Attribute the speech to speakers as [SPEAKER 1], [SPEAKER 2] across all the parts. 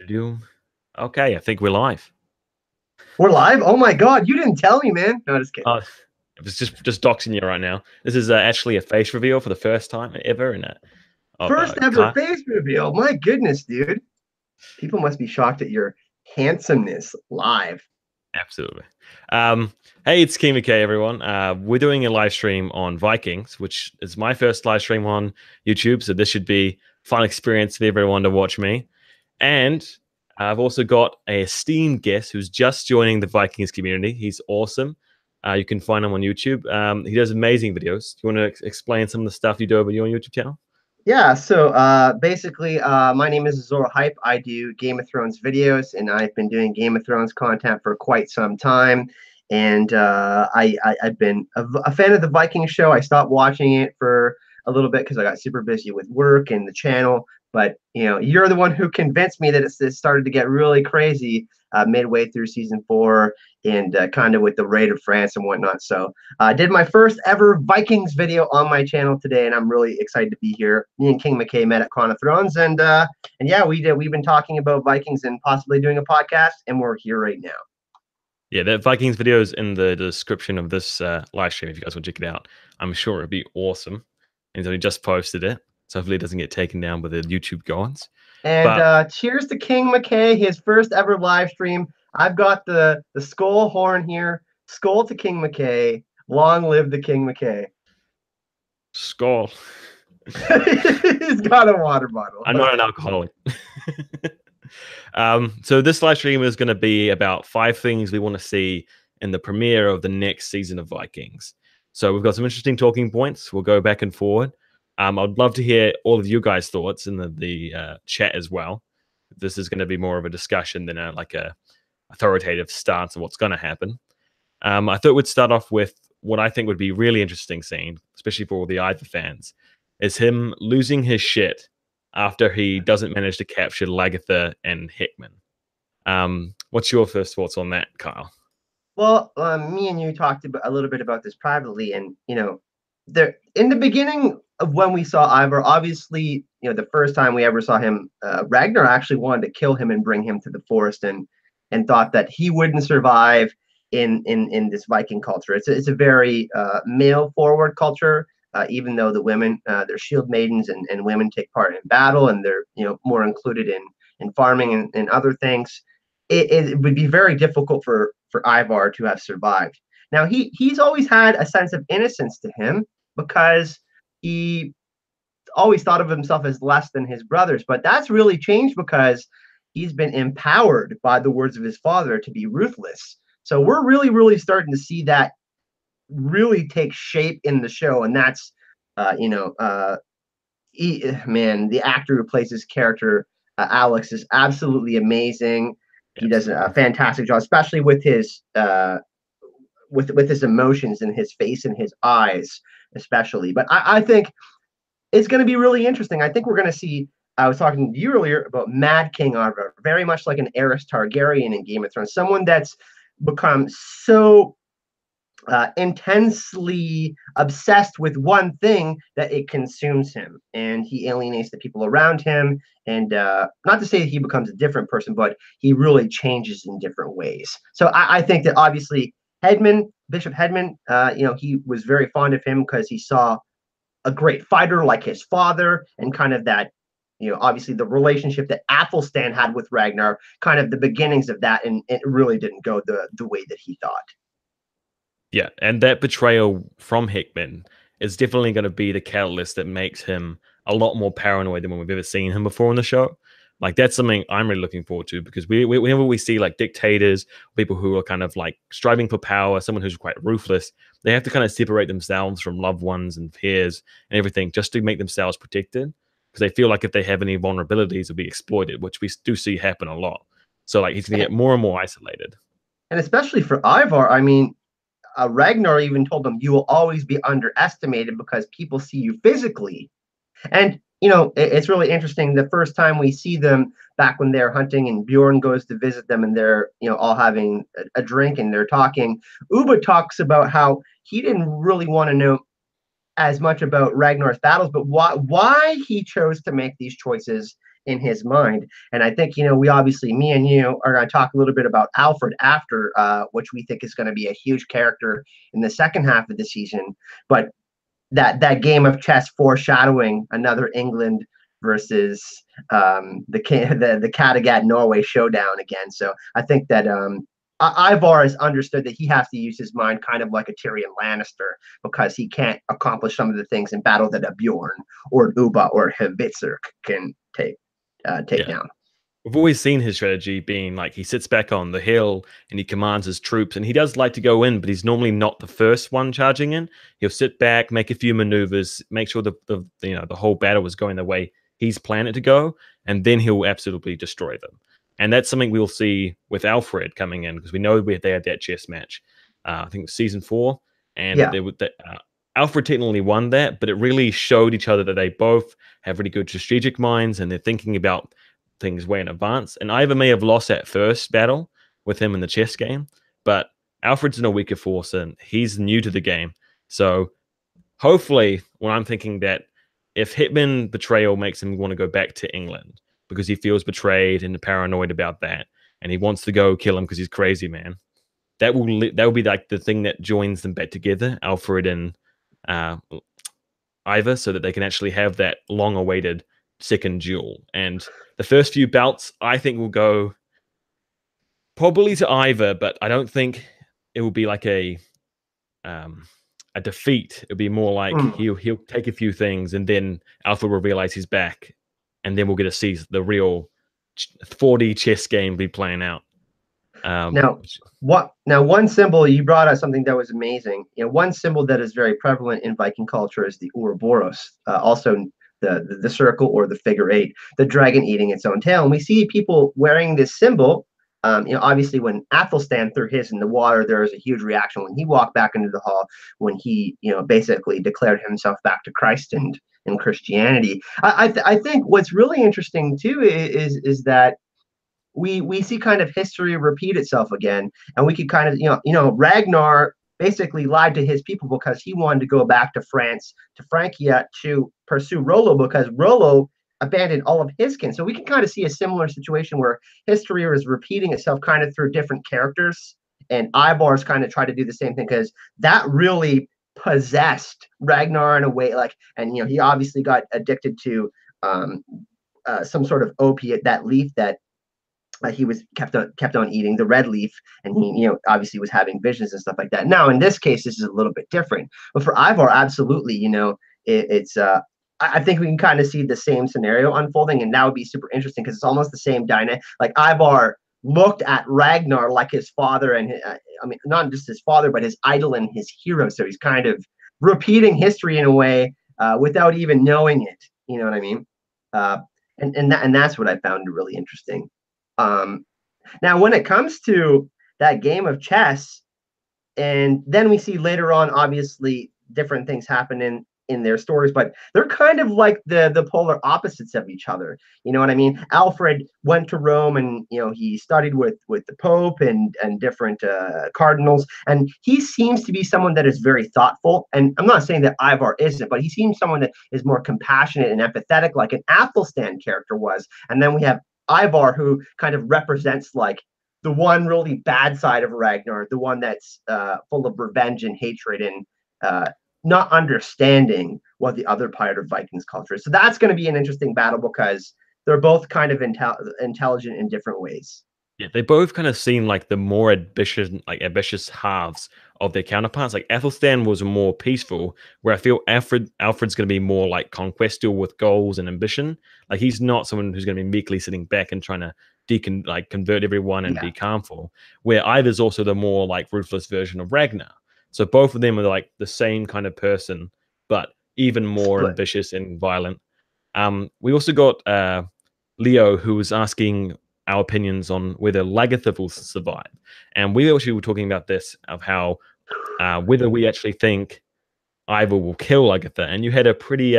[SPEAKER 1] Do-do. Okay, I think we're live.
[SPEAKER 2] We're live? Oh my God, you didn't tell me, man. No, just kidding.
[SPEAKER 1] Oh, it was just doxing you right now. This is actually a face reveal for the first time ever in a of
[SPEAKER 2] First ever
[SPEAKER 1] car.
[SPEAKER 2] face reveal. My goodness, dude. People must be shocked at your handsomeness live.
[SPEAKER 1] Absolutely. Um, hey, it's King McKay, everyone. We're doing a live stream on Vikings, which is my first live stream on YouTube, so this should be a fun experience for everyone to watch me. And I've also got a esteemed guest who's just joining the Vikings community. He's awesome. You can find him on YouTube. He does amazing videos. Do you want to explain some of the stuff you do over your YouTube channel?
[SPEAKER 2] Yeah, so basically, my name is Azor Ahype. I do Game of Thrones videos, and I've been doing Game of Thrones content for quite some time. And I've been a fan of the Viking show. I stopped watching it for a little bit because I got super busy with work and the channel. But you're the one who convinced me that it started to get really crazy midway through season 4, and kind of with the raid of France and whatnot. So I did my first ever Vikings video on my channel today, and I'm really excited to be here. Me and King McKay met at Con of Thrones, and yeah, we've been talking about Vikings and possibly doing a podcast, and we're here right now.
[SPEAKER 1] Yeah, the Vikings video is in the description of this live stream if you guys want to check it out. I'm sure it'd be awesome. And he's only just posted it, so hopefully it doesn't get taken down by the YouTube gods.
[SPEAKER 2] And
[SPEAKER 1] But
[SPEAKER 2] cheers to King McKay, his first ever live stream. I've got the skull horn here. Skull to King McKay. Long live the King McKay.
[SPEAKER 1] skull.
[SPEAKER 2] He's got a water bottle.
[SPEAKER 1] I'm not an alcoholic. So this live stream is going to be about 5 things we want to see in the premiere of the next season of Vikings. So we've got some interesting talking points. We'll go back and forward. I'd love to hear all of you guys' thoughts in the chat as well. This is going to be more of a discussion than a authoritative stance on what's going to happen. I thought we'd start off with what I think would be really interesting scene, especially for all the Ivor fans, is him losing his shit after he doesn't manage to capture Lagertha and Hickman. What's your first thoughts on that, Kyle?
[SPEAKER 2] Well, me and you talked a little bit about this privately, and there in the beginning of when we saw Ivor, obviously, the first time we ever saw him, Ragnar actually wanted to kill him and bring him to the forest, and thought that he wouldn't survive in this Viking culture. It's a very male forward culture. Even though the women, they're shield maidens, and women take part in battle, and they're more included in farming and other things. It would be very difficult for Ivar to have survived. Now he's always had a sense of innocence to him because he always thought of himself as less than his brothers, but that's really changed because he's been empowered by the words of his father to be ruthless. So we're really starting to see that really take shape in the show, and that's man, the actor who plays his character, Alex, is absolutely amazing. He does a fantastic job, especially with his with his emotions and his face and his eyes, especially. But I think it's going to be really interesting. I think we're going to see. I was talking to you earlier about Mad King Arthur, very much like an Aerys Targaryen in Game of Thrones, someone that's become so intensely obsessed with one thing that it consumes him, and he alienates the people around him. And not to say that he becomes a different person, but he really changes in different ways. So I think that obviously Bishop Hedman, he was very fond of him because he saw a great fighter like his father, and kind of that, obviously the relationship that Athelstan had with Ragnar, kind of the beginnings of that, and it really didn't go the way that he thought.
[SPEAKER 1] Yeah, and that betrayal from Hickman is definitely going to be the catalyst that makes him a lot more paranoid than we've ever seen him before in the show. Like, that's something I'm really looking forward to, because whenever we see like dictators, people who are kind of like striving for power, someone who's quite ruthless, they have to kind of separate themselves from loved ones and peers and everything just to make themselves protected, because they feel like if they have any vulnerabilities, they'll be exploited, which we do see happen a lot. So like he's going to get more and more isolated.
[SPEAKER 2] And especially for Ivar, I mean, Ragnar even told him, "You will always be underestimated because people see you physically." And it's really interesting. The first time we see them back when they're hunting, and Bjorn goes to visit them, and they're all having a drink and they're talking. Ubba talks about how he didn't really want to know as much about Ragnar's battles, but why he chose to make these choices in his mind. And I think, we obviously, me and you are going to talk a little bit about Alfred after, which we think is going to be a huge character in the second half of the season. But that game of chess foreshadowing another England versus the Kattegat Norway showdown again. So I think that Ivar has understood that he has to use his mind kind of like a Tyrion Lannister, because he can't accomplish some of the things in battle that a Bjorn or Ubba or Hvitzir can take down.
[SPEAKER 1] We've always seen his strategy being like he sits back on the hill and he commands his troops, and he does like to go in, but he's normally not the first one charging in. He'll sit back, make a few maneuvers, make sure the whole battle is going the way he's planned it to go, and then he'll absolutely destroy them. And that's something we'll see with Alfred coming in, because we know they had that chess match. I think it was season 4, and Alfred technically won that, but it really showed each other that they both have really good strategic minds and they're thinking about things way in advance. And Ivar may have lost that first battle with him in the chess game, but Alfred's in a weaker force and he's new to the game. So hopefully, when I'm thinking that if Hitman betrayal makes him want to go back to England because he feels betrayed and paranoid about that, and he wants to go kill him because he's crazy, man, that will be like the thing that joins them back together, Alfred and Ivar, so that they can actually have that long-awaited second duel. And the first few bouts, I think, will go probably to Ivar, but I don't think it will be like a defeat. It'll be more like he'll take a few things, and then Alfred will realize he's back, and then we'll get to see the real 4D chess game be playing out.
[SPEAKER 2] Now, one symbol you brought us something that was amazing. One symbol that is very prevalent in Viking culture is the Ouroboros, also the circle or the figure 8, the dragon eating its own tail. And we see people wearing this symbol. Obviously, when Athelstan threw his in the water, there was a huge reaction when he walked back into the hall, when he, basically declared himself back to Christ and Christianity. I think what's really interesting too is that we see kind of history repeat itself again, and we could kind of, Ragnar basically lied to his people because he wanted to go back to France, to Francia, to pursue Rollo, because Rollo abandoned all of his kin. So we can kind of see a similar situation where history is repeating itself kind of through different characters, and Ivar's kind of tried to do the same thing, because that really possessed Ragnar in a way, and he obviously got addicted to some sort of opiate, that leaf that he was kept on eating, the red leaf, and he obviously was having visions and stuff like that. Now in this case, this is a little bit different, but for Ivar, absolutely, it's I think we can kind of see the same scenario unfolding, and that would be super interesting because it's almost the same dynamic. Like Ivar looked at Ragnar like his father, and not just his father, but his idol and his hero. So he's kind of repeating history in a way without even knowing it. You know what I mean? And that's what I found really interesting. Now, when it comes to that game of chess, and then we see later on, obviously, different things happen in their stories, but they're kind of like the polar opposites of each other. You know what I mean? Alfred went to Rome, and he studied with the Pope and different cardinals, and he seems to be someone that is very thoughtful. And I'm not saying that Ivar isn't, but he seems someone that is more compassionate and empathetic, like an Athelstan character was. And then we have Ivar, who kind of represents like the one really bad side of Ragnar, the one that's full of revenge and hatred and not understanding what the other part of Vikings culture is. So that's going to be an interesting battle because they're both kind of intelligent in different ways.
[SPEAKER 1] Yeah, they both kind of seem like the more ambitious halves of their counterparts. Like Athelstan was more peaceful, where I feel Alfred's going to be more like conquestal with goals and ambition. Like he's not someone who's going to be meekly sitting back and trying to convert everyone and be calmful. Where Ivar's also the more like ruthless version of Ragnar. So both of them are like the same kind of person, but even more ambitious and violent. We also got Leo, who was asking our opinions on whether Lagertha will survive. And we actually were talking about this, of how whether we actually think Ivar will kill Lagertha. And you had a pretty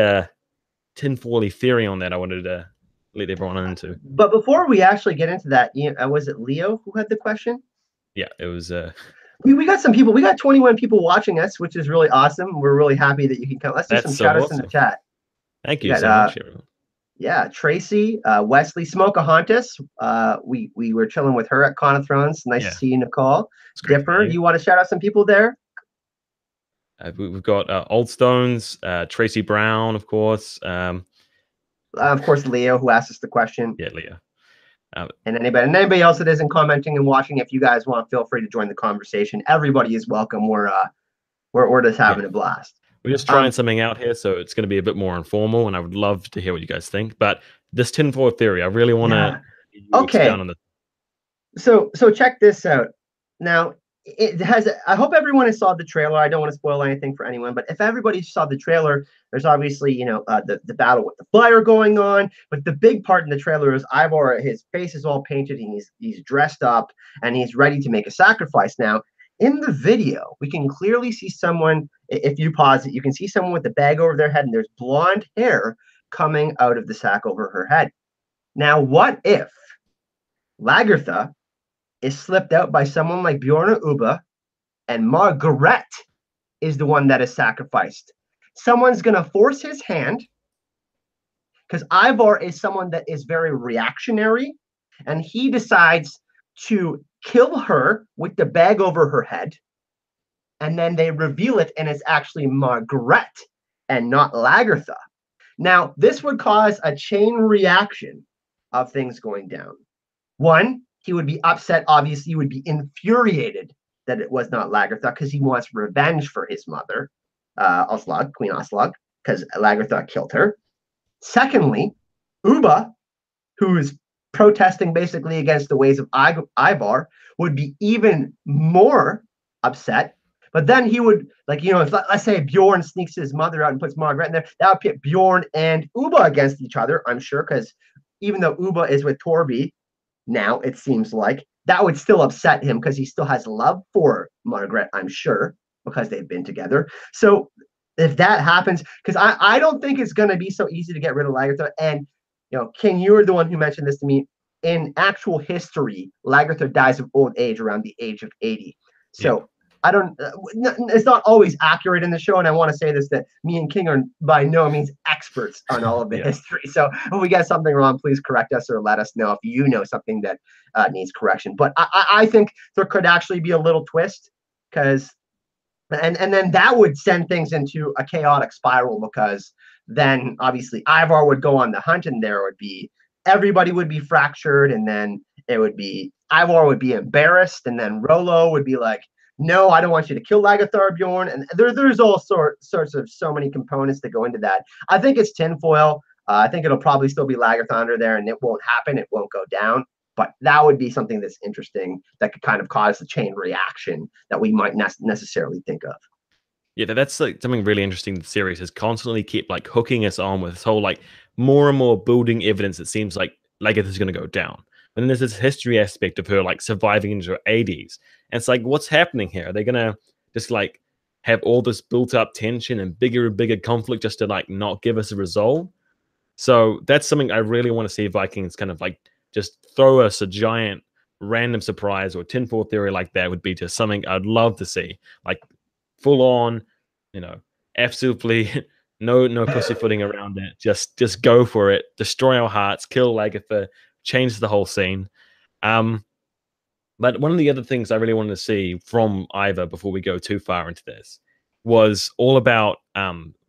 [SPEAKER 1] tinfoily theory on that I wanted to let everyone into.
[SPEAKER 2] But before we actually get into that, was it Leo who had the question?
[SPEAKER 1] Yeah, it was...
[SPEAKER 2] We got some people. We got 21 people watching us, which is really awesome. We're really happy that you can come. Let's do some shout outs in the chat.
[SPEAKER 1] Thank you so much, everyone.
[SPEAKER 2] Yeah, Tracy, Wesley Smokahontas. We were chilling with her at Con of Thrones. Nice to
[SPEAKER 1] Yeah,
[SPEAKER 2] see you, Nicole.
[SPEAKER 1] it's great to meet
[SPEAKER 2] Dipper,
[SPEAKER 1] you.
[SPEAKER 2] you want to shout out some people there?
[SPEAKER 1] We've got Old Stones, Tracy Brown, of course.
[SPEAKER 2] Of course, Leo, who asked us the question,
[SPEAKER 1] Yeah, Leah. Um,
[SPEAKER 2] and anybody else that isn't commenting and watching. If you guys want, feel free to join the conversation. Everybody is welcome. We're just
[SPEAKER 1] yeah,
[SPEAKER 2] having a blast.
[SPEAKER 1] we're just trying
[SPEAKER 2] Um,
[SPEAKER 1] something out here, so it's going to be a bit more informal, and I would love to hear what you guys think. But this tinfoil theory, I really want to
[SPEAKER 2] yeah.
[SPEAKER 1] you expound
[SPEAKER 2] Okay.
[SPEAKER 1] on this.
[SPEAKER 2] So check this out. Now it has. I hope everyone has saw the trailer. I don't want to spoil anything for anyone, but if everybody saw the trailer, there's obviously the battle with the fire going on. But the big part in the trailer is Ivor. His face is all painted, and he's dressed up, and he's ready to make a sacrifice. Now in the video, we can clearly see someone. If you pause it, you can see someone with the bag over their head, and there's blonde hair coming out of the sack over her head. Now, what if Lagertha is slipped out by someone like Bjorn or Uba, and Margaret is the one that is sacrificed? Someone's going to force his hand because Ivor is someone that is very reactionary, and he decides to kill her with the bag over her head, and then they reveal it, and it's actually Margaret and not Lagertha. Now, this would cause a chain reaction of things going down. One, he would be upset. Obviously, he would be infuriated that it was not Lagertha because he wants revenge for his mother, Oslog, Queen Oslog, because Lagertha killed her. Secondly, Uba, who is protesting basically against the ways of Ivar, would be even more upset. But then he would, if let's say Bjorn sneaks his mother out and puts Margaret in there, that would pit Bjorn and Uba against each other, I'm sure, because even though Uba is with Torby, now it seems like that would still upset him because he still has love for Margaret, I'm sure, because they've been together. So if that happens, because I don't think it's going to be so easy to get rid of Lagertha. And King, you were the one who mentioned this to me. In actual history, Lagertha dies of old age around the age of 80.
[SPEAKER 1] Yeah,
[SPEAKER 2] So I don't. It's not always accurate in the show, and I want to say this, that me and King are by no means experts on all of the
[SPEAKER 1] yeah.
[SPEAKER 2] history. So if we get something wrong, please correct us or let us know if you know something that needs correction. But I think there could actually be a little twist, because and then that would send things into a chaotic spiral, because then obviously Ivar would go on the hunt, and there would be everybody would be fractured, and then it would be Ivar would be embarrassed, and then Rollo would be like, no, I don't want you to kill Lagathar, Bjorn. And there's all sorts of so many components that go into that. I think it's tinfoil. I think it'll probably still be Lagertha under there, and it won't happen. It won't go down. But that would be something that's interesting that could kind of cause the chain reaction that we might necessarily think of.
[SPEAKER 1] Yeah, that's like something really interesting. The series has constantly kept like hooking us on with this whole like more and more building evidence. It seems like Lagertha is going to go down, and then there's this history aspect of her like surviving into her 80s, and it's like, what's happening here? Are they going to just like have all this built up tension and bigger conflict just to like not give us a resolve? So that's something I really want to see Vikings kind of like just throw us a giant random surprise or tinfoil theory like that would be just something I'd love to see. Like full on, you know, absolutely no pussyfooting around it. Just go for it. Destroy our hearts, kill Lagertha, change the whole scene. But one of the other things I really wanted to see from Ivor before we go too far into this was all about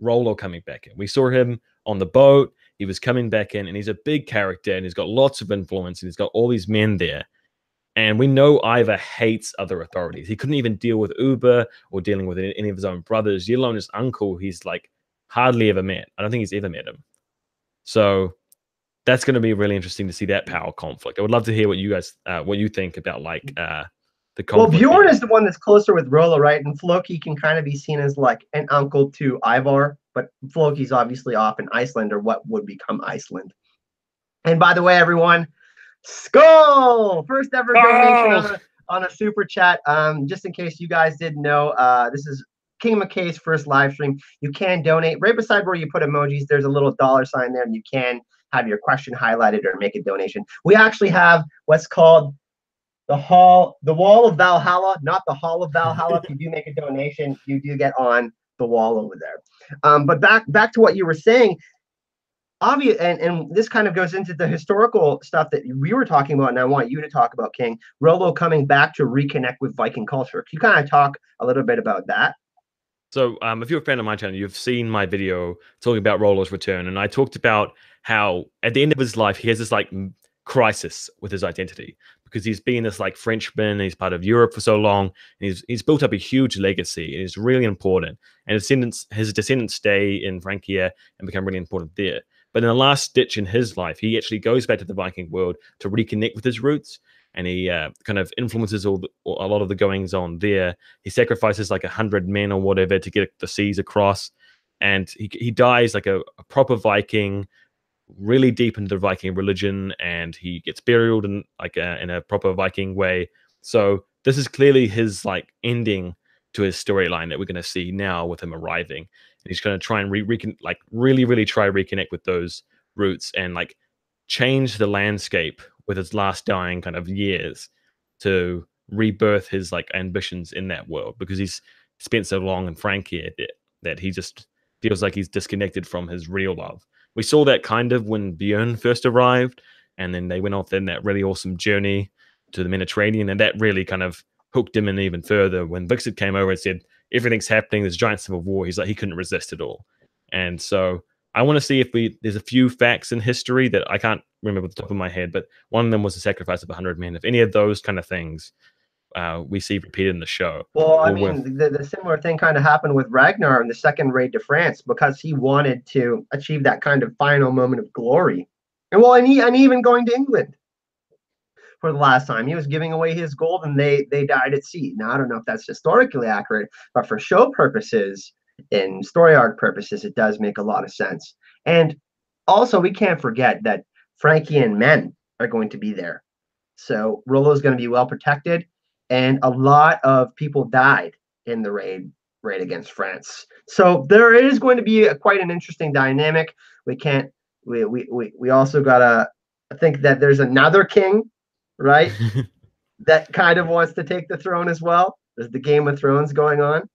[SPEAKER 1] Rollo coming back in. We saw him on the boat. He was coming back in, and he's a big character, and he's got lots of influence, and he's got all these men there. And we know Ivor hates other authorities. He couldn't even deal with Uber or dealing with any of his own brothers, let alone his uncle. He's like hardly ever met. I don't think he's ever met him. So that's going to be really interesting to see that power conflict. I would love to hear what you guys, what you think about like the
[SPEAKER 2] Well,
[SPEAKER 1] conflict.
[SPEAKER 2] Bjorn is the one that's closer with Rollo, right? And Floki can kind of be seen as like an uncle to Ivar, but Floki's obviously off in Iceland, or what would become Iceland. And by the way, everyone, Skull! First ever donation on a super chat. Just in case you guys didn't know, this is King McKay's first live stream. You can donate right beside where you put emojis. There's a little $sign there, and you can have your question highlighted or make a donation. We actually have what's called the wall of Valhalla, not the Hall of Valhalla. If you do make a donation, you do get on the wall over there. But back to what you were saying. obvious, and this kind of goes into the historical stuff that we were talking about, and I want you to talk about, King. Rollo coming back to reconnect with Viking culture. Can you kind of talk a little bit about that?
[SPEAKER 1] So, if you're a fan of my channel, you've seen my video talking about Rollo's return, and I talked about how at the end of his life he has this like crisis with his identity because he's been this like Frenchman, he's part of Europe for so long, and he's built up a huge legacy, and it's really important. And his descendants stay in Francia and become really important there. But in the last stitch in his life, he actually goes back to the Viking world to reconnect with his roots, and he kind of influences a lot of the goings on there. He sacrifices like 100 men or whatever to get the seas across, and he dies like a proper Viking, really deep into the Viking religion, and he gets buried in like in a proper Viking way. So this is clearly his like ending to his storyline that we're going to see now with him arriving, and he's going to try and like really try to reconnect with those roots and like change the landscape with his last dying kind of years to rebirth his like ambitions in that world because he's spent so long in Frankie that he just feels like he's disconnected from his real love. We saw that kind of when Bjorn first arrived, and then they went off in that really awesome journey to the Mediterranean, and that really kind of hooked him in even further. When Vixit came over and said everything's happening, there's giant civil war, he's like he couldn't resist it all. And so I want to see if there's a few facts in history that I can't remember off the top of my head, but one of them was the sacrifice of 100 men. If any of those kind of things we see repeated in the show,
[SPEAKER 2] Well, I
[SPEAKER 1] or with
[SPEAKER 2] mean, the similar thing kind of happened with Ragnar in the second raid to France because he wanted to achieve that kind of final moment of glory. And well, and even going to England for the last time, he was giving away his gold, and they died at sea. Now I don't know if that's historically accurate, but for show purposes and story arc purposes, it does make a lot of sense. And also, we can't forget that Frankian men are going to be there. So Rollo is going to be well protected, and a lot of people died in the raid against France. So there is going to be quite an interesting dynamic. We can't. We also gotta think that there's another king, right? That kind of wants to take the throne as well. There's the Game of Thrones going on.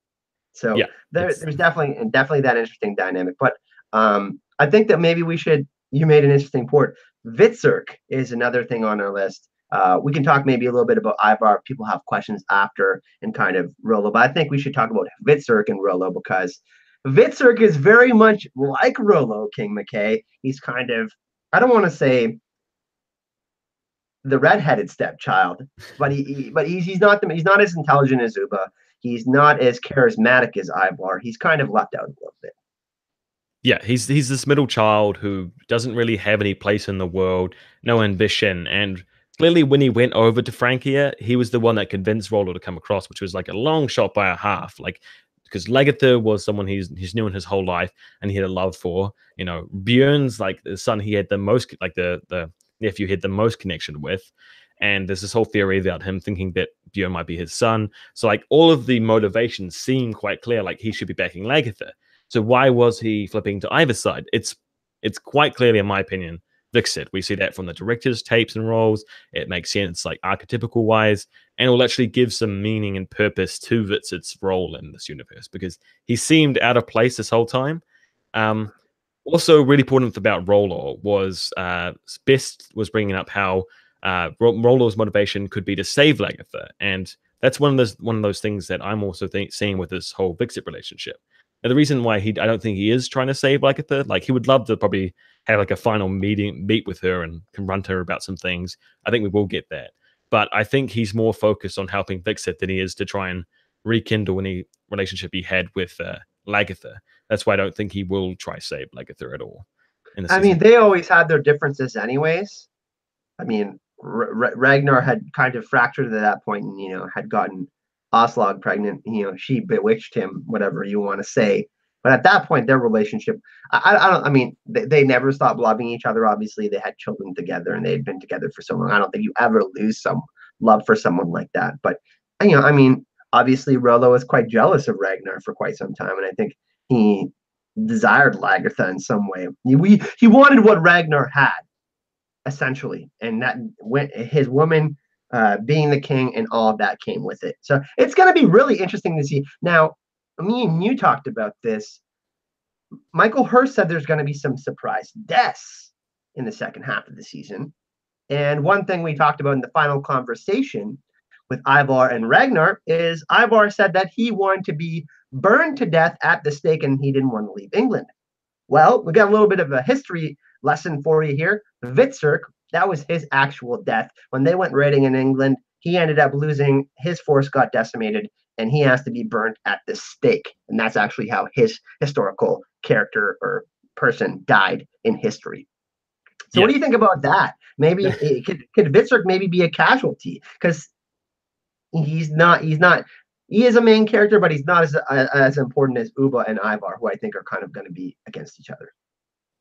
[SPEAKER 2] So
[SPEAKER 1] yeah,
[SPEAKER 2] there's definitely that interesting dynamic. But I think that maybe we should. You made an interesting point. Vitzerk is another thing on our list. We can talk maybe a little bit about Ivar. People have questions after and kind of Rollo, but I think we should talk about Vitzerk and Rollo because Vitzerk is very much like Rollo, King McKay. He's kind of, I don't want to say the redheaded stepchild, but he's not as intelligent as Uba. He's not as charismatic as Ivar. He's kind of left out a little bit.
[SPEAKER 1] Yeah, he's this middle child who doesn't really have any place in the world, no ambition, and clearly when he went over to Francia, he was the one that convinced Rollo to come across, which was like a long shot by a half. Like because Lagertha was someone he's known his whole life and he had a love for. You know, Bjorn's like the son he had the most like the nephew he had the most connection with. And there's this whole theory about him thinking that Bjorn might be his son. So like all of the motivations seem quite clear, like he should be backing Lagertha. So why was he flipping to either side? It's quite clearly, in my opinion, Vixit. We see that from the director's tapes and roles. It makes sense, like archetypical wise, and it will actually give some meaning and purpose to Vixit's role in this universe because he seemed out of place this whole time. Also, really important about Rollo was Best was bringing up how Rollo's motivation could be to save Lagertha, and that's one of those things that I'm also seeing with this whole Vixit relationship. And the reason why I don't think he is trying to save Lagertha, like he would love to probably have like a final meet with her and confront her about some things. I think we will get that, but I think he's more focused on helping Vixit than he is to try and rekindle any relationship he had with Lagertha. That's why I don't think he will try save Lagertha at all in the
[SPEAKER 2] I mean,
[SPEAKER 1] season.
[SPEAKER 2] they always had their differences, anyways. I mean, Ragnar had kind of fractured at that point, and had gotten Oslog pregnant. She bewitched him, whatever you want to say. But at that point, their relationship, I don't. I mean, they never stopped loving each other. Obviously, they had children together, and they had been together for so long. I don't think you ever lose some love for someone like that. But I mean, obviously, Rollo was quite jealous of Ragnar for quite some time, and I think he desired Lagertha in some way. He wanted what Ragnar had essentially, and that went his woman being the king, and all of that came with it. So it's going to be really interesting to see. Now, me and you talked about this. Michael Hurst said there's going to be some surprise deaths in the second half of the season. And one thing we talked about in the final conversation with Ivar and Ragnar is Ivar said that he wanted to be burned to death at the stake and he didn't want to leave England. Well, we got a little bit of a history lesson for you here. Vitserk, that was his actual death. When they went raiding in England, he ended up losing, his force got decimated, and he has to be burnt at the stake. And that's actually how his historical character or person died in history. So
[SPEAKER 1] Yeah.
[SPEAKER 2] what do you think about that? Maybe could Vitserk maybe be a casualty? Because he is a main character, but he's not as important as Uba and Ivar, who I think are kind of going to be against each other.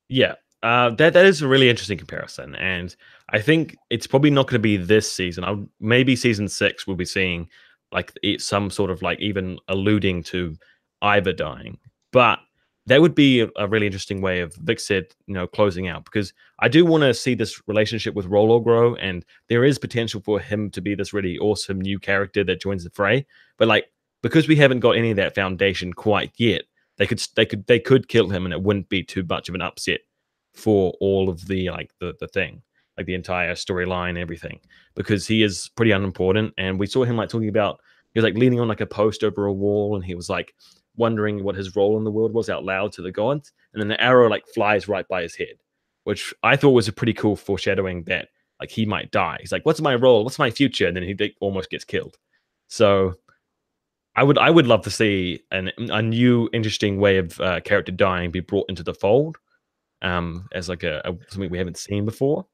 [SPEAKER 1] Yeah, that is a really interesting comparison, and I think it's probably not going to be this season. Maybe season 6 we'll be seeing like some sort of like even alluding to Ivar dying, but that would be a really interesting way of Vic said, closing out, because I do want to see this relationship with Rollo grow, and there is potential for him to be this really awesome new character that joins the fray. But like because we haven't got any of that foundation quite yet, they could kill him, and it wouldn't be too much of an upset for all of the the thing, like the entire storyline, everything, because he is pretty unimportant. And we saw him like talking about he was like leaning on like a post over a wall, and he was like wondering what his role in the world was out loud to the gods, and then the arrow like flies right by his head, which I thought was a pretty cool foreshadowing that like he might die. He's like, what's my role, what's my future, and then he like, almost gets killed. So I would love to see a new interesting way of character dying be brought into the fold, as like a something we haven't seen before.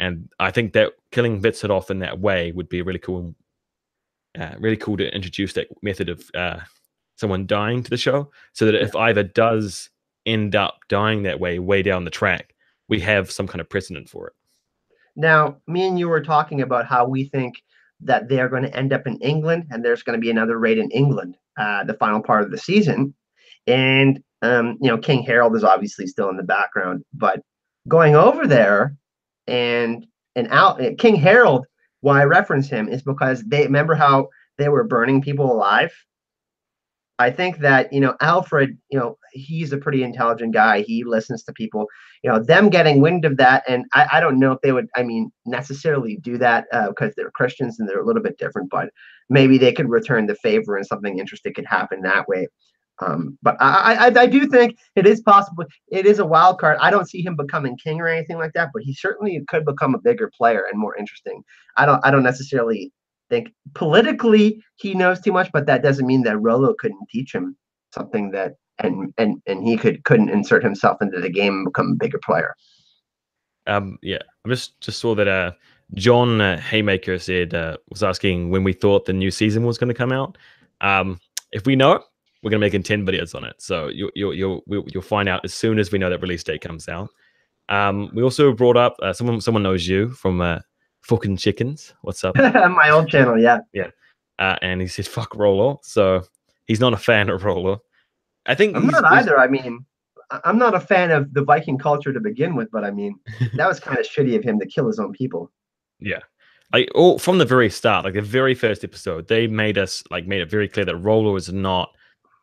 [SPEAKER 1] And I think that killing Vitsit off in that way would be really cool to introduce that method of someone dying to the show, so that if Ivar does end up dying that way down the track, we have some kind of precedent for it.
[SPEAKER 2] Now, me and you were talking about how we think that they're going to end up in England and there's going to be another raid in England, the final part of the season. And, King Harold is obviously still in the background, but going over there and out, King Harold, why I reference him is because they remember how they were burning people alive. I think that, Alfred, he's a pretty intelligent guy. He listens to people, them getting wind of that. And I don't know if they would, necessarily do that because they're Christians and they're a little bit different, but maybe they could return the favor and something interesting could happen that way. But I do think it is possible. It is a wild card. I don't see him becoming king or anything like that, but he certainly could become a bigger player and more interesting. I don't necessarily think politically he knows too much, but that doesn't mean that Rollo couldn't teach him something that and he couldn't insert himself into the game and become a bigger player.
[SPEAKER 1] Yeah, I just saw that John Haymaker said was asking when we thought the new season was going to come out. If we know it, we're going to make 10 videos on it. So you'll find out as soon as we know that release date comes out. We also brought up someone knows you from Fucking Chickens. What's up?
[SPEAKER 2] My old channel, yeah.
[SPEAKER 1] Yeah. And he said, fuck Rollo. So he's not a fan of Rollo. I think
[SPEAKER 2] I'm not either. I'm not a fan of the Viking culture to begin with, but that was kind of shitty of him to kill his own people.
[SPEAKER 1] Yeah. Like from the very start, like the very first episode, they made it very clear that Rollo is not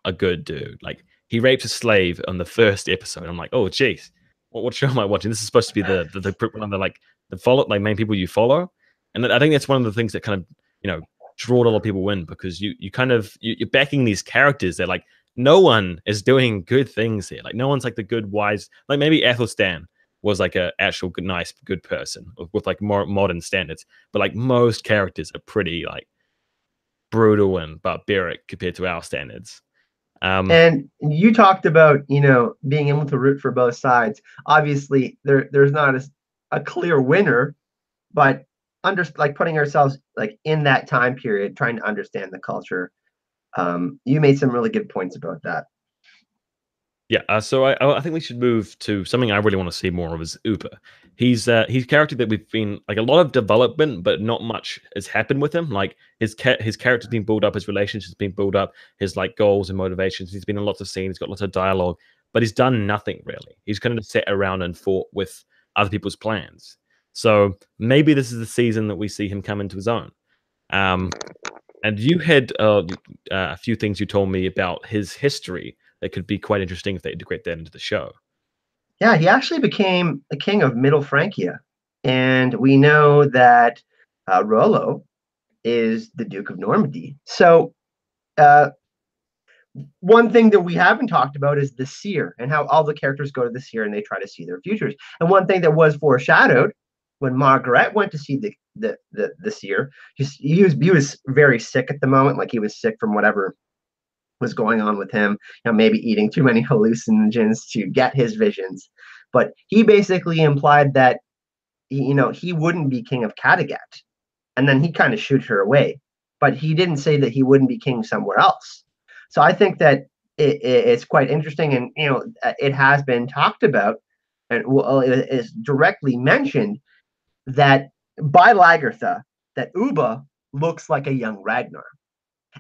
[SPEAKER 1] a good dude. Like he raped a slave on the first episode. I'm like, oh geez, what show am I watching? This is supposed to be the one of the the follow main people you follow, and I think that's one of the things that kind of draw a lot of people in, because you're backing these characters that like no one is doing good things here. Like no one's like the good wise, like maybe Athelstan was like a actual good, nice, good person with like more modern standards, but like most characters are pretty like brutal and barbaric compared to our standards.
[SPEAKER 2] And you talked about, being able to root for both sides. Obviously, there's not a clear winner, but putting ourselves like in that time period, trying to understand the culture. You made some really good points about that.
[SPEAKER 1] Yeah, so I think we should move to something I really want to see more of is Upa. He's a character that we've been like a lot of development, but not much has happened with him. Like his character's been built up, his relationship's been built up, his like goals and motivations. He's been in lots of scenes, he's got lots of dialogue, but he's done nothing really. He's kind of sat around and fought with other people's plans. So maybe this is the season that we see him come into his own. And you had a few things you told me about his history that could be quite interesting if they integrate that into the show.
[SPEAKER 2] Yeah, he actually became a king of Middle Francia, and we know that Rollo is the Duke of Normandy. So uh, one thing that we haven't talked about is the seer and how all the characters go to the seer and they try to see their futures. And one thing that was foreshadowed when Margaret went to see the seer, he was very sick at the moment, like he was sick from whatever was going on with him, maybe eating too many hallucinogens to get his visions. But he basically implied that he wouldn't be king of Kattegat, and then he kind of shooed her away. But he didn't say that he wouldn't be king somewhere else. So I think that it's quite interesting, and it has been talked about, and it is directly mentioned that by Lagertha that Ubba looks like a young Ragnar.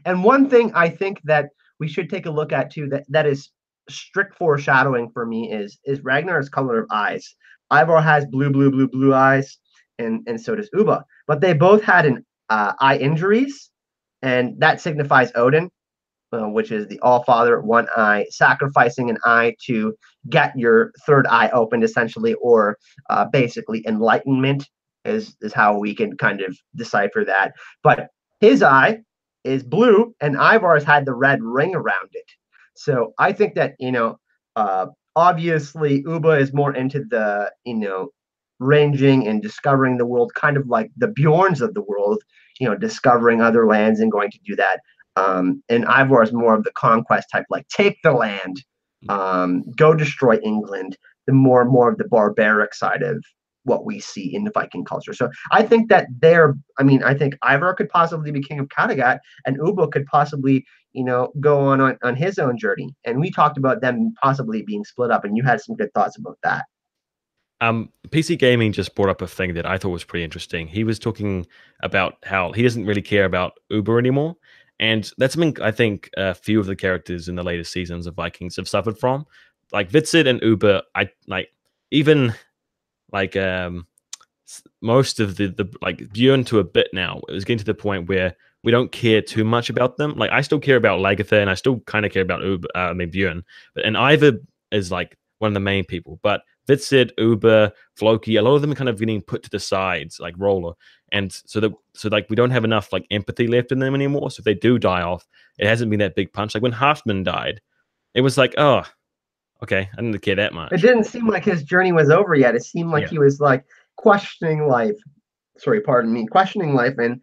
[SPEAKER 2] And one thing I think that we should take a look at too, that is strict foreshadowing for me, is Ragnar's color of eyes. Ivar has blue eyes, and so does Ubba. But they both had an eye injuries, and that signifies Odin, which is the All Father, one eye, sacrificing an eye to get your third eye opened, essentially, or basically enlightenment is how we can kind of decipher that. But his eye is blue, and Ivar's had the red ring around it. So I think that obviously Ubba is more into the ranging and discovering the world, kind of like the Bjorns of the world, discovering other lands and going to do that. And Ivar is more of the conquest type, like take the land, go destroy England, the more and more of the barbaric side of what we see in the Viking culture. So I think that I think Ivar could possibly be king of Kattegat, and Ubba could possibly, go on his own journey. And we talked about them possibly being split up, and you had some good thoughts about that.
[SPEAKER 1] PC Gaming just brought up a thing that I thought was pretty interesting. He was talking about how he doesn't really care about Uber anymore. And that's something I think a few of the characters in the latest seasons of Vikings have suffered from. Like Vitsid and Uber, I like even like most of the like Bjorn to a bit now. It was getting to the point where we don't care too much about them. Like I still care about Lagertha and I still kind of care about Uber, Bjorn. And Ivar is like one of the main people. But Vitsid, Uber, Floki, a lot of them are kind of getting put to the sides, like Roller. And so like we don't have enough like empathy left in them anymore. So if they do die off, it hasn't been that big punch. Like when Hartman died, it was like, oh, okay, I didn't care that
[SPEAKER 2] It
[SPEAKER 1] much.
[SPEAKER 2] didn't seem like his journey was over yet. It seemed like
[SPEAKER 1] Yeah.
[SPEAKER 2] he was like questioning life. Sorry, pardon me, questioning life, and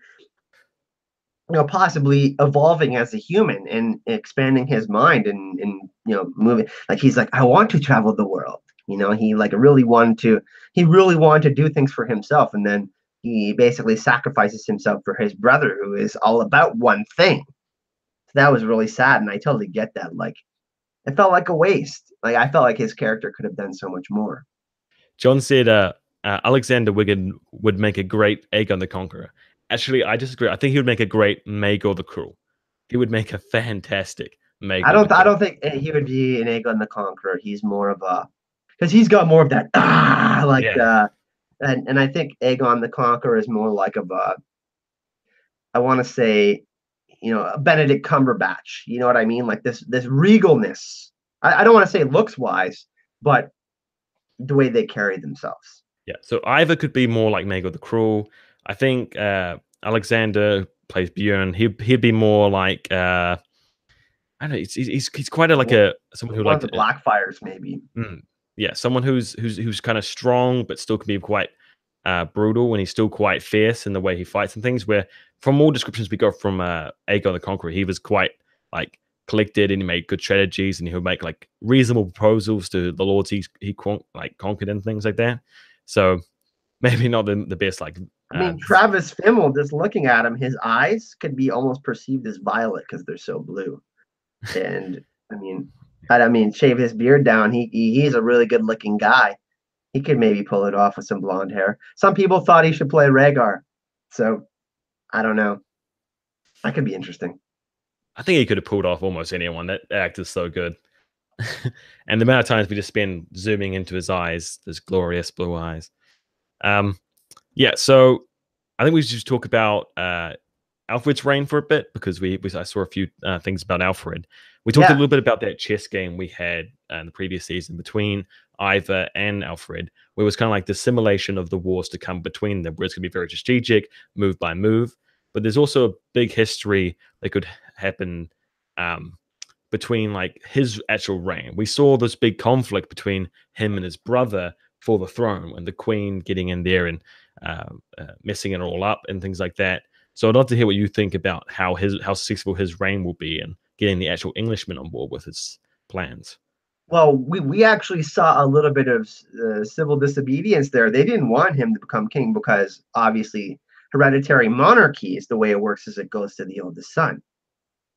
[SPEAKER 2] possibly evolving as a human and expanding his mind, and moving. Like he's like, I want to travel the world. He like really wanted to do things for himself, and then he basically sacrifices himself for his brother, who is all about one thing. So that was really sad, and I totally get that. Like it felt like a waste. Like I felt like his character could have done so much more.
[SPEAKER 1] John said Alexander Wiggin would make a great Aegon the Conqueror. Actually, I disagree. I think he would make a great Maegor the Cruel. He would make a fantastic
[SPEAKER 2] I
[SPEAKER 1] Maegor the
[SPEAKER 2] don't I
[SPEAKER 1] Cruel.
[SPEAKER 2] don't think he would be an Aegon the Conqueror. He's more of a, because he's got more of that like
[SPEAKER 1] Yeah.
[SPEAKER 2] and I think Aegon the Conqueror is more like of a, I want to say, a Benedict Cumberbatch. You know what I mean? Like this regalness. I don't want to say looks wise, but the way they carry themselves.
[SPEAKER 1] Yeah. So Ivar could be more like Maegor the Cruel. I think Alexander plays Bjorn. He'd be more like I don't know. He's quite someone who
[SPEAKER 2] One of
[SPEAKER 1] like
[SPEAKER 2] the Blackfires, maybe.
[SPEAKER 1] yeah, someone who's kind of strong but still can be quite brutal, and he's still quite fierce in the way he fights and things. Where from all descriptions we got from Aegon the Conqueror, he was quite like collected and he made good strategies and he would make like reasonable proposals to the lords he conquered and things like that. So maybe not the best like.
[SPEAKER 2] I mean, Travis Fimmel, just looking at him, his eyes could be almost perceived as violet because they're so blue. And I mean, shave his beard down. He's a really good looking guy. He could maybe pull it off with some blonde hair. Some people thought he should play Rhaegar, so I don't know. That could be interesting.
[SPEAKER 1] I think he could have pulled off almost anyone. That actor's so good. And the amount of times we just spend zooming into his eyes, those glorious blue eyes. Yeah, so I think we should just talk about Alfred's reign for a bit because I saw a few things about Alfred. We talked a
[SPEAKER 2] Yeah.
[SPEAKER 1] little bit about that chess game we had in the previous season between Ivor and Alfred, where it was kind of like the simulation of the wars to come between them, where it's going to be very strategic, move by move. But there's also a big history that could happen um, between like his actual reign. We saw this big conflict between him and his brother for the throne, and the queen getting in there and messing it all up and things like that. So I'd love to hear what you think about how successful his reign will be and getting the actual Englishmen on board with his plans.
[SPEAKER 2] Well, we actually saw a little bit of civil disobedience there. They didn't want him to become king because obviously hereditary monarchy is the way it works, as it goes to the oldest son.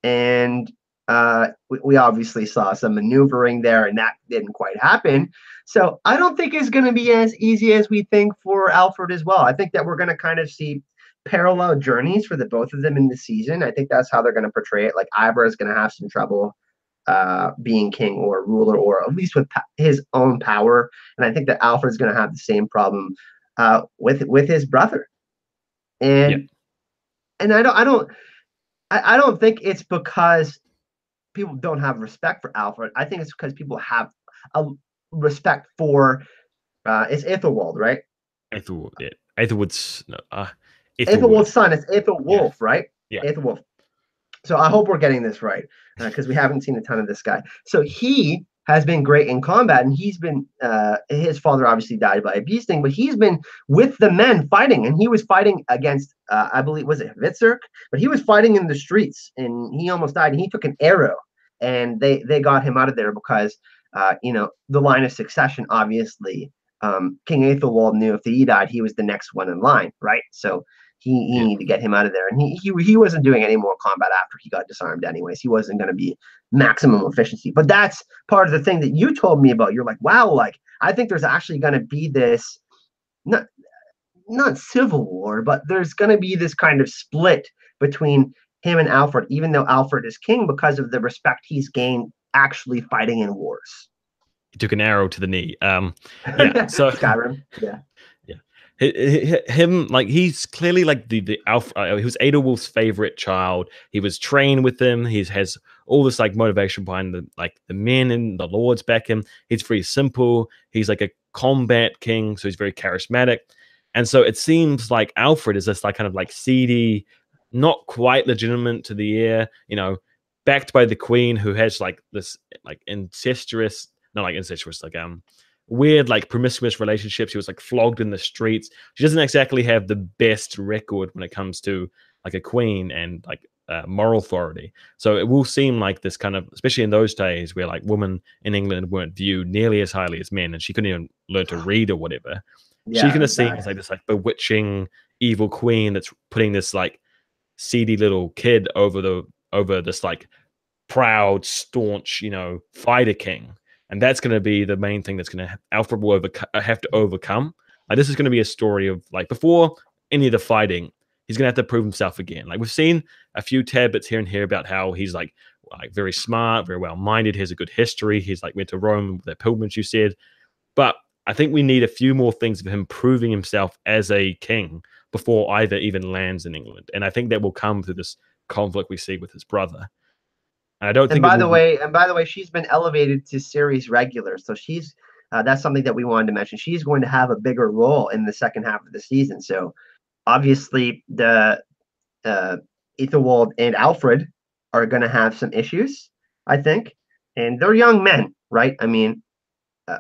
[SPEAKER 2] And we obviously saw some maneuvering there, and that didn't quite happen. So I don't think it's going to be as easy as we think for Alfred as well. I think that we're going to kind of see parallel journeys for the both of them in the season. I think that's how they're going to portray it. Like Ivor is going to have some trouble being king or ruler, or at least with his own power. And I think that Alfred's going to have the same problem with his brother.
[SPEAKER 1] Yeah,
[SPEAKER 2] And I don't think it's because people don't have respect for Alfred. I think it's because people have a respect for it's Ethelwald, right?
[SPEAKER 1] Ethelwood. Yeah, Ethelwood's no, Ethelwood.
[SPEAKER 2] Ethelwald's son. It's
[SPEAKER 1] Yeah,
[SPEAKER 2] Ethelwolf, right?
[SPEAKER 1] yeah,
[SPEAKER 2] Ethelwolf. So I hope we're getting this right because we haven't seen a ton of this guy. So he has been great in combat, and he's been his father obviously died by a bee sting, but he's been with the men fighting, and he was fighting against I believe was it Vitzerk, but he was fighting in the streets, and he almost died. And he took an arrow, and they got him out of there because the line of succession obviously. King Aethelwald knew if he died, he was the next one in line, right? So he
[SPEAKER 1] yeah.
[SPEAKER 2] needed to get him out of there. And he wasn't doing any more combat after he got disarmed anyways. He wasn't going to be maximum efficiency. But that's part of the thing that you told me about. You're like, wow, like I think there's actually going to be this not not civil war, but there's going to be this kind of split between him and Alfred, even though Alfred is king because of the respect he's gained actually fighting in wars.
[SPEAKER 1] He took an arrow to the knee. Yeah. So
[SPEAKER 2] Skyrim, yeah.
[SPEAKER 1] yeah. Him, like, he's clearly like the alpha. He was Adolwulf's favorite child. He was trained with him. He has all this like motivation behind the men and the lords back him. He's very simple. He's like a combat king, so he's very charismatic. And so it seems like Alfred is this like kind of like seedy, not quite legitimate to the ear, backed by the queen who has like this like incestuous, not like incestuous, like weird, like promiscuous relationships. She was like flogged in the streets. She doesn't exactly have the best record when it comes to like a queen and like moral authority. So it will seem like this kind of, especially in those days where like women in England weren't viewed nearly as highly as men, and she couldn't even learn to read or whatever. She's
[SPEAKER 2] Yeah,
[SPEAKER 1] gonna seem as
[SPEAKER 2] exactly.
[SPEAKER 1] like this like bewitching evil queen that's putting this like seedy little kid over this like proud, staunch, fighter king. And that's going to be the main thing that's going to Alfred will have to overcome. Like this is going to be a story of like before any of the fighting, he's going to have to prove himself again. Like we've seen a few tad bits here and here about how he's like very smart, very well minded, has a good history. He's like went to Rome with that pilgrimage you said, but I think we need a few more things of him proving himself as a king before either even lands in England. And I think that will come through this conflict we see with his brother. And I don't
[SPEAKER 2] And
[SPEAKER 1] think it
[SPEAKER 2] by
[SPEAKER 1] will
[SPEAKER 2] the
[SPEAKER 1] be.
[SPEAKER 2] way, she's been elevated to series regular, so she's that's something that we wanted to mention. She's going to have a bigger role in the second half of the season. So obviously, the uh, Ethelwald and Alfred are going to have some issues, I think, and they're young men, right? I mean, uh,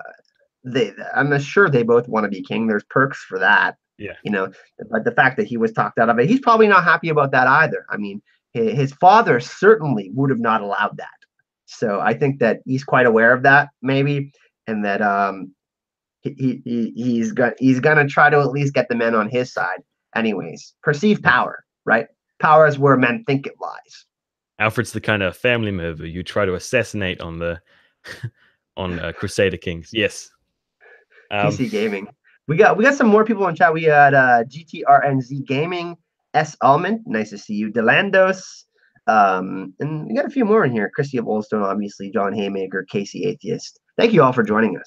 [SPEAKER 2] I'm sure they both want to be king. There's perks for that,
[SPEAKER 1] Yeah.
[SPEAKER 2] you know. But the fact that he was talked out of it, he's probably not happy about that either. I mean, his father certainly would have not allowed that. So I think that he's quite aware of that, maybe, and that he's gonna try to at least get the men on his side. Anyways, perceived
[SPEAKER 1] Yeah.
[SPEAKER 2] power, right? Power is where men think it lies.
[SPEAKER 1] Alfred's the kind of family member you try to assassinate on the on Crusader Kings. Yes. Um,
[SPEAKER 2] PC gaming. We got some more people in chat. We had GTRNZ Gaming, S Almond, nice to see you. Delandos, and we got a few more in here. Christy of Oldstone, obviously, John Haymaker, Casey Atheist. Thank you all for joining us.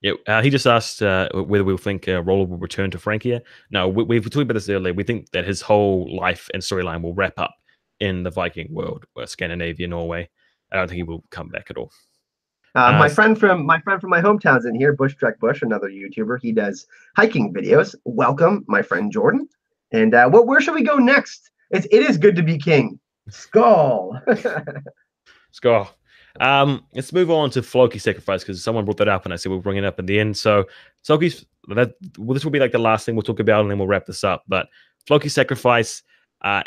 [SPEAKER 1] Yeah, he just asked whether we think Roller will return to Francia. No, we've talked about this earlier. We think that his whole life and storyline will wrap up in the Viking world, or Scandinavia, Norway. I don't think he will come back at all.
[SPEAKER 2] My
[SPEAKER 1] S-
[SPEAKER 2] friend from my hometown's in here, Bush Trek Bush, another YouTuber. He does hiking videos. Welcome, my friend Jordan. And where should we go next? It is good to be king. Skull.
[SPEAKER 1] Score. Let's move on to Floki sacrifice because someone brought that up, and I said we'll bring it up in the end. So Floki's this will be like the last thing we'll talk about, and then we'll wrap this up. But Floki sacrifice,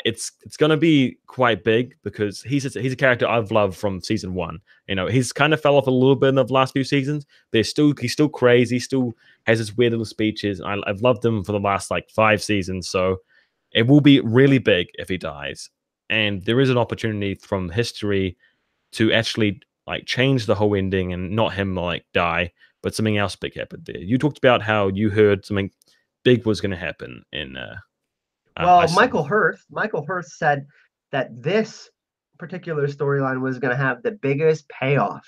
[SPEAKER 1] it's going to be quite big because he's a character I've loved from season one. He's kind of fell off a little bit in the last few seasons, but he's still crazy, still has his weird little speeches. I've loved him for the last like 5 seasons, so it will be really big if he dies. And there is an opportunity from history to actually like change the whole ending and not him like die, but something else big happened there. You talked about how you heard something big was going to happen in
[SPEAKER 2] Well,
[SPEAKER 1] Iceland.
[SPEAKER 2] Michael Hurst said that this particular storyline was going to have the biggest payoff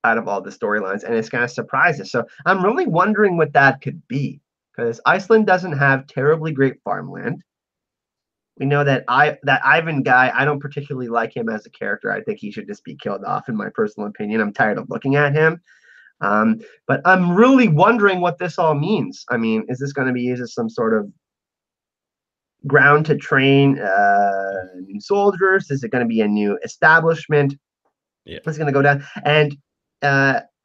[SPEAKER 2] out of all the storylines, and it's going to surprise us. So I'm really wondering what that could be, because Iceland doesn't have terribly great farmland. We know that Ivan guy, I don't particularly like him as a character. I think he should just be killed off, in my personal opinion. I'm tired of looking at him. But I'm really wondering what this all means. I mean, is this going to be used as some sort of ground to train new soldiers? Is it going to be a new establishment?
[SPEAKER 1] Yeah,
[SPEAKER 2] What's going to go down? And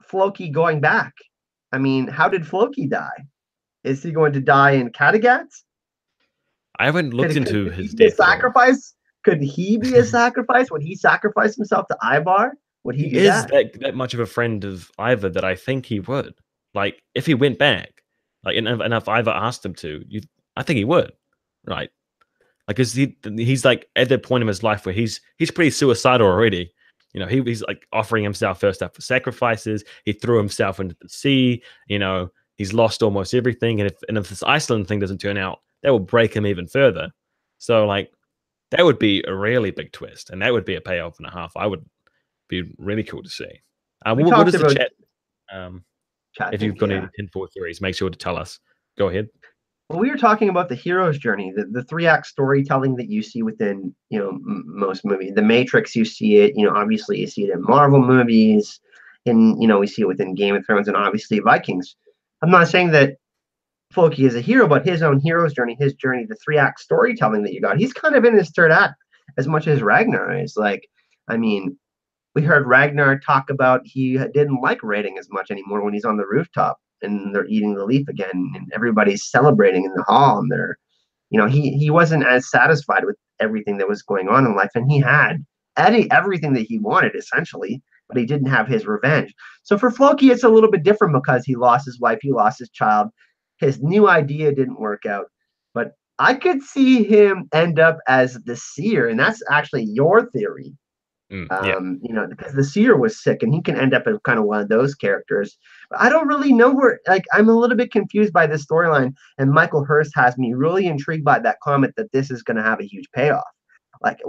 [SPEAKER 2] Floki going back. I mean, how did Floki die? Is he going to die in Kattegat?
[SPEAKER 1] I haven't looked into
[SPEAKER 2] Could he
[SPEAKER 1] his
[SPEAKER 2] be a
[SPEAKER 1] death at all.
[SPEAKER 2] sacrifice? Could he be a sacrifice? Would he sacrifice himself to Ivar? Would he
[SPEAKER 1] He
[SPEAKER 2] do
[SPEAKER 1] is
[SPEAKER 2] that?
[SPEAKER 1] that much of a friend of Ivor that I think he would. Like if he went back, like and if Ivor asked him to, I think he would, right? Like, cause he's like at that point in his life where he's pretty suicidal already. He's like offering himself first up for sacrifices. He threw himself into the sea. He's lost almost everything. And if this Iceland thing doesn't turn out, that will break him even further. So like that would be a really big twist, and that would be a payoff and a half. I would be really cool to see.
[SPEAKER 2] We
[SPEAKER 1] What
[SPEAKER 2] talked
[SPEAKER 1] does the
[SPEAKER 2] about
[SPEAKER 1] chat? Um,
[SPEAKER 2] chat
[SPEAKER 1] if you've
[SPEAKER 2] think,
[SPEAKER 1] got
[SPEAKER 2] yeah.
[SPEAKER 1] any 10-4 theories, make sure to tell us. Go ahead.
[SPEAKER 2] Well, we were talking about the hero's journey, the 3 act storytelling that you see within most movies. The Matrix, you see it. Obviously you see it in Marvel movies, and we see it within Game of Thrones, and obviously Vikings. I'm not saying that Floki is a hero, but his own hero's journey, his journey, the 3 act storytelling that you got, he's kind of in his third act as much as Ragnar is. Like, I mean, we heard Ragnar talk about he didn't like raiding as much anymore when he's on the rooftop and they're eating the leaf again and everybody's celebrating in the hall and they're he wasn't as satisfied with everything that was going on in life, and he had everything that he wanted essentially, but he didn't have his revenge. So for Floki, it's a little bit different because he lost his wife, he lost his child, his new idea didn't work out. But I could see him end up as the seer, and that's actually your theory.
[SPEAKER 1] Yeah.
[SPEAKER 2] Because the seer was sick and he can end up as kind of one of those characters. But I don't really know where, like, I'm a little bit confused by this storyline. And Michael Hurst has me really intrigued by that comment that this is going to have a huge payoff. Like,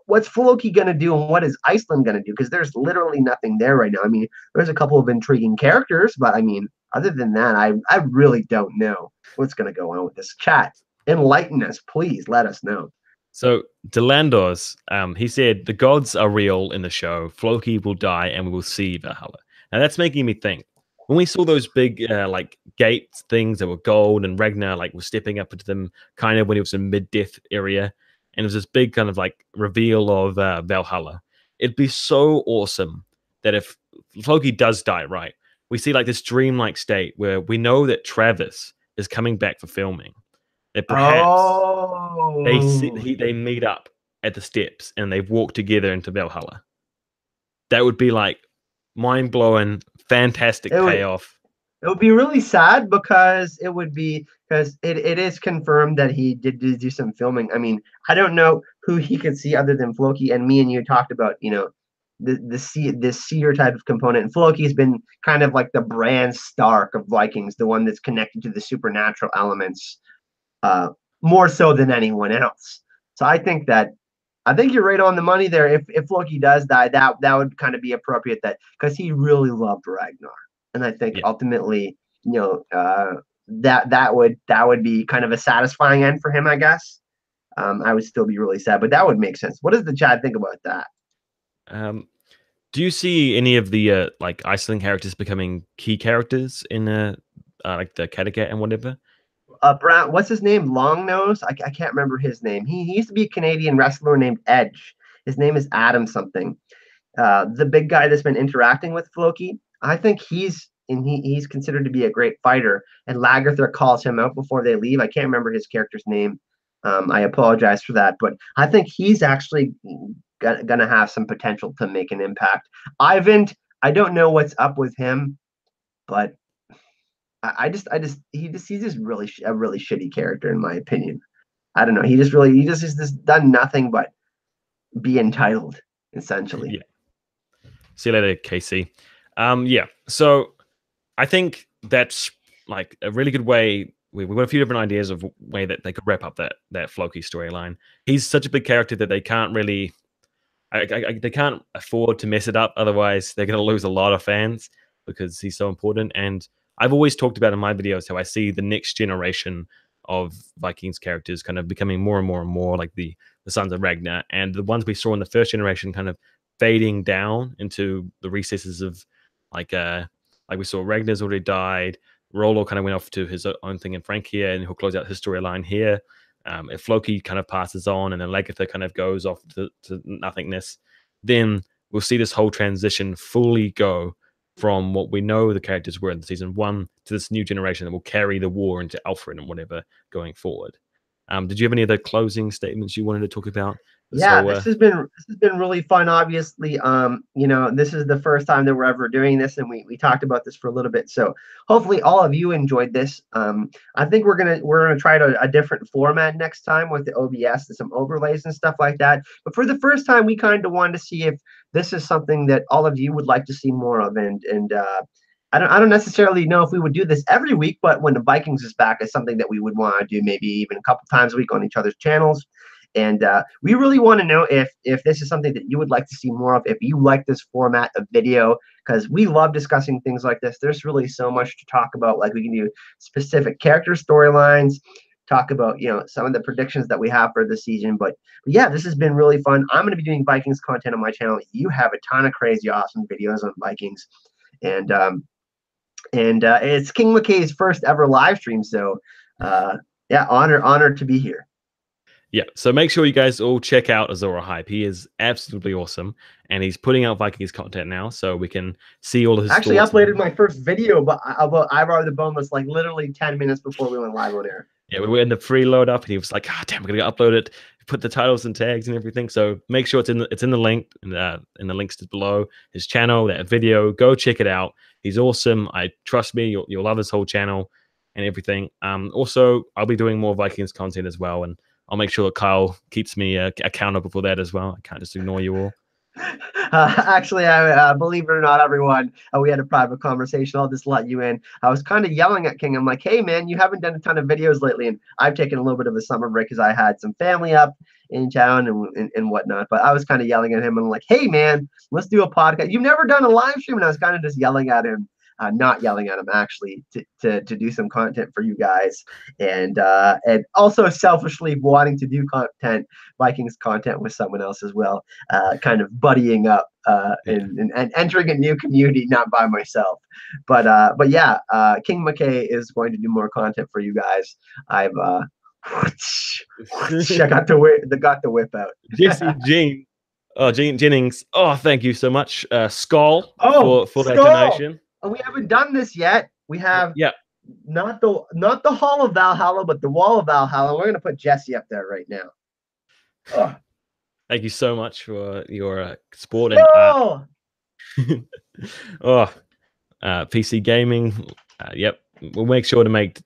[SPEAKER 2] what's Floki going to do and what is Iceland going to do? Because there's literally nothing there right now. I mean, there's a couple of intriguing characters, but I mean, other than that, I really don't know what's going to go on with this chat. Enlighten us, please. Let us know.
[SPEAKER 1] So Delandos, he said the gods are real in the show. Floki will die, and we will see Valhalla. Now that's making me think. When we saw those big like gate things that were gold, and Ragnar like was stepping up into them, kind of when he was in mid-death area, and it was this big kind of like reveal of Valhalla. It'd be so awesome that if Floki does die, right, we see like this dreamlike state where we know that Travis is coming back for filming. That perhaps
[SPEAKER 2] Oh,
[SPEAKER 1] they meet up at the steps and they walk together into Valhalla. That would be like mind blowing, fantastic
[SPEAKER 2] it would
[SPEAKER 1] payoff.
[SPEAKER 2] it would be really sad because it is confirmed that he did do some filming. I mean, I don't know who he could see other than Floki, and me and you talked about, this seer type of component. And Floki's been kind of like the Bran Stark of Vikings, the one that's connected to the supernatural elements, uh, more so than anyone else. So I think you're right on the money there. If Floki does die, that would kind of be appropriate, that because he really loved Ragnar. and I think
[SPEAKER 1] Yeah.
[SPEAKER 2] ultimately, that would be kind of a satisfying end for him, I guess. I would still be really sad, but that would make sense. What does the chat think about that?
[SPEAKER 1] Um, do you see any of the like Iceland characters becoming key characters in like the Kattegat and whatever?
[SPEAKER 2] Brown, what's his name? Longnose? I can't remember his name. He used to be a Canadian wrestler named Edge. His name is Adam something. The big guy that's been interacting with Floki. I think he's considered to be a great fighter. And Lagertha calls him out before they leave. I can't remember his character's name. I apologize for that, but I think he's actually gonna have some potential to make an impact. Ivan, I don't know what's up with him, but he's just really a really shitty character in my opinion. I don't know. He just has done nothing but be entitled essentially.
[SPEAKER 1] Yeah. See you later, Casey. Yeah. So I think that's like a really good way. We've got a few different ideas of way that they could wrap up that Floki storyline. He's such a big character that they can't really, they can't afford to mess it up. Otherwise, they're going to lose a lot of fans because he's so important. And I've always talked about in my videos how I see the next generation of Vikings characters kind of becoming more and more and more like the sons of Ragnar, and the ones we saw in the first generation kind of fading down into the recesses of like we saw Ragnar's already died. Rollo kind of went off to his own thing in Frankia, and he'll close out his storyline here. If Floki kind of passes on and then Lagertha kind of goes off to nothingness, then we'll see this whole transition fully go from what we know the characters were in season one to this new generation that will carry the war into Alfred and whatever going forward. Did you have any other closing statements you wanted to talk about?
[SPEAKER 2] Yeah, this has been really fun. Obviously, this is the first time that we're ever doing this, and we talked about this for a little bit. So hopefully, all of you enjoyed this. I think we're gonna try a different format next time with the OBS and some overlays and stuff like that. But for the first time, we kind of wanted to see if this is something that all of you would like to see more of, and I don't necessarily know if we would do this every week, but when the Vikings is back, it's something that we would want to do maybe even a couple times a week on each other's channels. And we really want to know if this is something that you would like to see more of, if you like this format of video, because we love discussing things like this. There's really so much to talk about. Like we can do specific character storylines, talk about some of the predictions that we have for the season. But yeah, this has been really fun. I'm going to be doing Vikings content on my channel. You have a ton of crazy, awesome videos on Vikings, and it's King McKay's first ever live stream. So yeah, honor to be here.
[SPEAKER 1] Yeah, so make sure you guys all check out Azor Ahype. He is absolutely awesome, and he's putting out Vikings content now, so we can see all of his
[SPEAKER 2] Actually
[SPEAKER 1] thoughts.
[SPEAKER 2] uploaded my first video about Ivar the Boneless like literally 10 minutes before we went live on air.
[SPEAKER 1] Yeah, we were in the freeload up, and he was like, "Ah, damn, we're gonna upload it, put the titles and tags and everything." So make sure it's in the link in the links below his channel, that video. Go check it out. He's awesome. I trust me, you'll love his whole channel and everything. Also, I'll be doing more Vikings content as well, and I'll make sure that Kyle keeps me accountable for that as well. I can't just ignore you all.
[SPEAKER 2] Actually, I believe it or not, everyone, we had a private conversation. I'll just let you in. I was kind of yelling at King. I'm like, hey, man, you haven't done a ton of videos lately. And I've taken a little bit of a summer break because I had some family up in town and whatnot. But I was kind of yelling at him. And I'm like, hey, man, let's do a podcast. You've never done a live stream. And I was kind of just yelling at him. Not yelling at him actually to do some content for you guys, and also selfishly wanting to do Vikings content with someone else as well, kind of buddying up and entering a new community, not by myself. But yeah, King McKay is going to do more content for you guys. I've I got the whip out.
[SPEAKER 1] Jesse Jean. Oh, Jennings. Oh, thank you so much, Skull, for that
[SPEAKER 2] Skull!
[SPEAKER 1] donation.
[SPEAKER 2] We haven't done this yet. We have
[SPEAKER 1] Yeah,
[SPEAKER 2] not the Hall of Valhalla, but the Wall of Valhalla. We're gonna put Jesse up there right now. Ugh.
[SPEAKER 1] thank you so much for your support
[SPEAKER 2] Skull!
[SPEAKER 1] and PC gaming. Yep, we'll make sure to make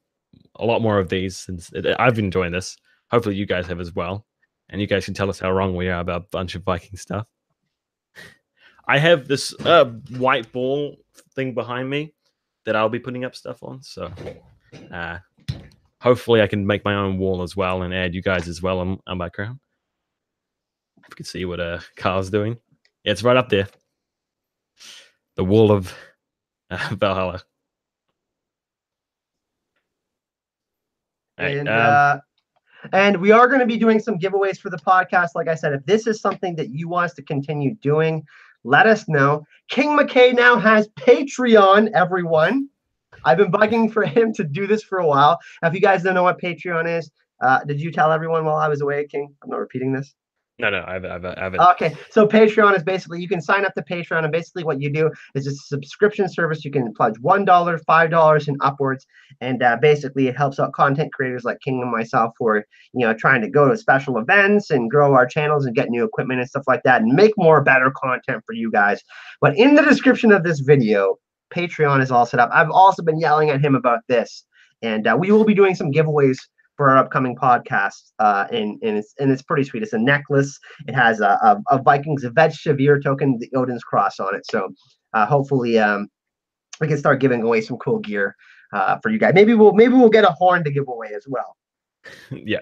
[SPEAKER 1] a lot more of these since I've been enjoying this. Hopefully, you guys have as well, and you guys can tell us how wrong we are about a bunch of Viking stuff. I have this white ball thing behind me that I'll be putting up stuff on. So hopefully I can make my own wall as well and add you guys as well on background. If you can see what Carl's doing. Yeah, it's right up there. The wall of Valhalla. Hey,
[SPEAKER 2] And we are going to be doing some giveaways for the podcast. Like I said, if this is something that you want us to continue doing, let us know. King McKay now has Patreon, everyone. I've been bugging for him to do this for a while. If you guys don't know what Patreon is, did you tell everyone while I was away, King? I'm not repeating this.
[SPEAKER 1] no, I haven't.
[SPEAKER 2] Okay, so Patreon is basically, you can sign up to Patreon, and basically what you do is it's a subscription service. You can pledge $1, $5, and upwards, and basically it helps out content creators like King and myself who are, trying to go to special events and grow our channels and get new equipment and stuff like that, and make more better content for you guys. But in the description of this video, Patreon is all set up. I've also been yelling at him about this, and we will be doing some giveaways for our upcoming podcast, and it's pretty sweet. It's a necklace. It has a Vikings Severe token, the Odin's cross on it. So hopefully we can start giving away some cool gear for you guys. Maybe we'll get a horn to give away as well.
[SPEAKER 1] Yeah.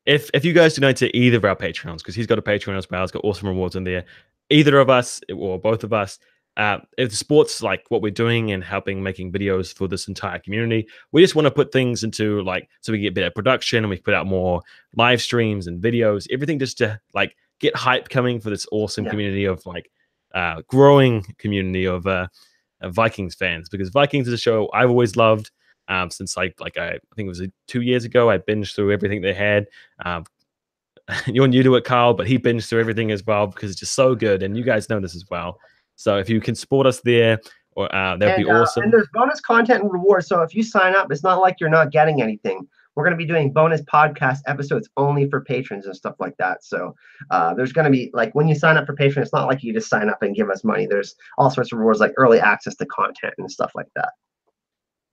[SPEAKER 1] If you guys donate to either of our Patreons, because he's got a Patreon as well, he's got awesome rewards in there. Either of us or both of us, if the sport's like what we're doing and helping making videos for this entire community, we just want to put things into so we get better production and we put out more live streams and videos, everything just to get hype coming for this awesome community of growing community of Vikings fans, because Vikings is a show I've always loved since I think it was 2 years ago. I binged through everything they had. You're new to it, Carl, but he binged through everything as well because it's just so good, and you guys know this as well. So if you can support us there, or that'd be awesome.
[SPEAKER 2] And there's bonus content and rewards. So if you sign up, it's not like you're not getting anything. We're going to be doing bonus podcast episodes only for patrons and stuff like that. So there's going to be, when you sign up for Patreon, it's not like you just sign up and give us money. There's all sorts of rewards, like early access to content and stuff like that.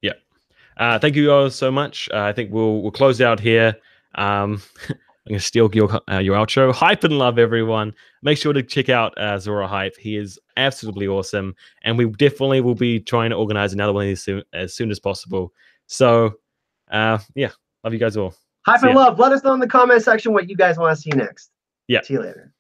[SPEAKER 1] Yeah. Thank you all so much. I think we'll close out here. I'm going to steal your outro. Hype and love, everyone. Make sure to check out Azor Ahype. He is absolutely awesome. And we definitely will be trying to organize another one of these as soon as possible. So, love you guys all.
[SPEAKER 2] Hype and love. Let us know in the comment section what you guys want to see next.
[SPEAKER 1] Yeah.
[SPEAKER 2] See you later.